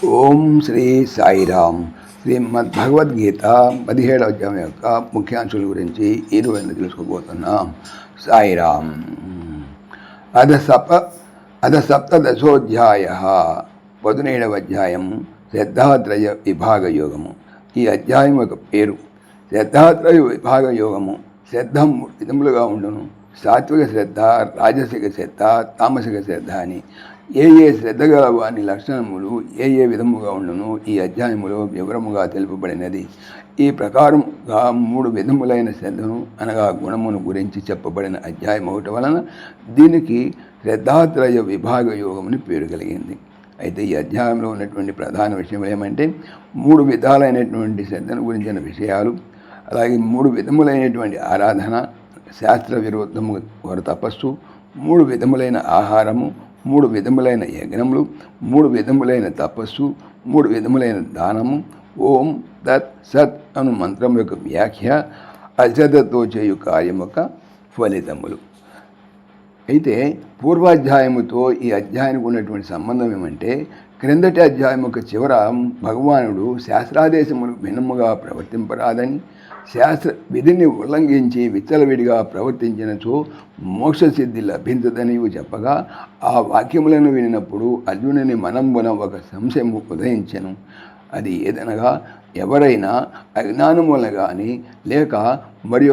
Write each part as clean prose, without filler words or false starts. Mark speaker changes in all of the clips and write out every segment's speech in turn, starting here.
Speaker 1: ఓం శ్రీ సాయిరామ్. శ్రీమద్భగవద్గీత 17వ అధ్యాయం యొక్క ముఖ్యాంశాల గురించి ఈరోజు తెలుసుకోబోతున్నాం. సాయిరామ్. అధ సప్తదశోధ్యాయ 17వ అధ్యాయం శ్రద్ధాత్రయ విభాగ యోగము. ఈ అధ్యాయం యొక్క పేరు శ్రద్ధాత్రయ విభాగ యోగము. శ్రద్ధ మూడు విధములుగా ఉండును: సాత్విక శ్రద్ధ, రాజసిక శ్రద్ధ, తామసిక శ్రద్ధ అని. ఏ శ్రద్ధ గల వాని లక్షణములు ఏ విధముగా ఉండును ఈ అధ్యాయములో వివరముగా తెలుపబడినది. ఈ ప్రకారముగా మూడు విధములైన శ్రద్ధను అనగా గుణమును గురించి చెప్పబడిన అధ్యాయం ఒకటి వలన దీనికి శ్రద్ధాత్రయ విభాగ యోగముని పేరు కలిగింది. అయితే ఈ అధ్యాయంలో ఉన్నటువంటి ప్రధాన విషయం ఏమంటే మూడు విధాలైనటువంటి శ్రద్ధను గురించిన విషయాలు, అలాగే మూడు విధములైనటువంటి ఆరాధన, శాస్త్ర విరోధము వారు తపస్సు, మూడు విధములైన ఆహారము, మూడు విధములైన యజ్ఞములు, మూడు విధములైన తపస్సు, మూడు విధములైన దానము, ఓం తత్ సత్ అను మంత్రం యొక్క వ్యాఖ్య, అశ్రద్ధతో చేయు కార్యం యొక్క ఫలితములు. అయితే పూర్వాధ్యాయముతో ఈ అధ్యాయానికి ఉన్నటువంటి సంబంధం ఏమంటే క్రిందటి అధ్యాయం యొక్క చివర భగవానుడు శాస్త్రాదేశములకు భిన్నముగా ప్రవర్తింపరాదని, శాస్త్ర విధిని ఉల్లంఘించి విచ్చలవిడిగా ప్రవర్తించినచో మోక్షసిద్ధి లభించదని చెప్పగా ఆ వాక్యములను వినినప్పుడు అర్జునుని మనంబున ఒక సంశయం ఉదయించెను. అది ఏదనగా ఎవరైనా అజ్ఞానం వలన కానీ లేక మరి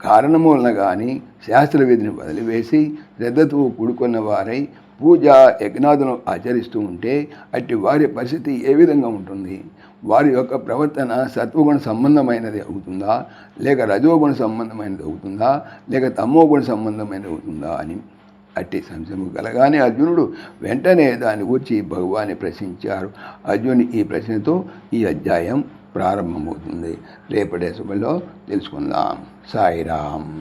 Speaker 1: కారణం వలన కానీ శాస్త్ర విధిని వదిలివేసి శ్రద్ధతో కూడుకున్న వారై పూజ యజ్ఞాదులను ఆచరిస్తూ ఉంటే అట్టి వారి పరిస్థితి ఏ విధంగా ఉంటుంది? వారి యొక్క ప్రవర్తన సత్వగుణ సంబంధమైనది అవుతుందా, లేక రజోగుణ సంబంధమైనది అవుతుందా, లేక తమోగుణ సంబంధమైనది అవుతుందా అని అట్టి సంశయము కలగానే అర్జునుడు వెంటనే దాని గురించి భగవాన్ని ప్రశ్నించారు. అర్జునుని ఈ ప్రశ్నతో ఈ అధ్యాయం ప్రారంభమవుతుంది. రేపటి సభలో తెలుసుకుందాం. సాయిరామ్.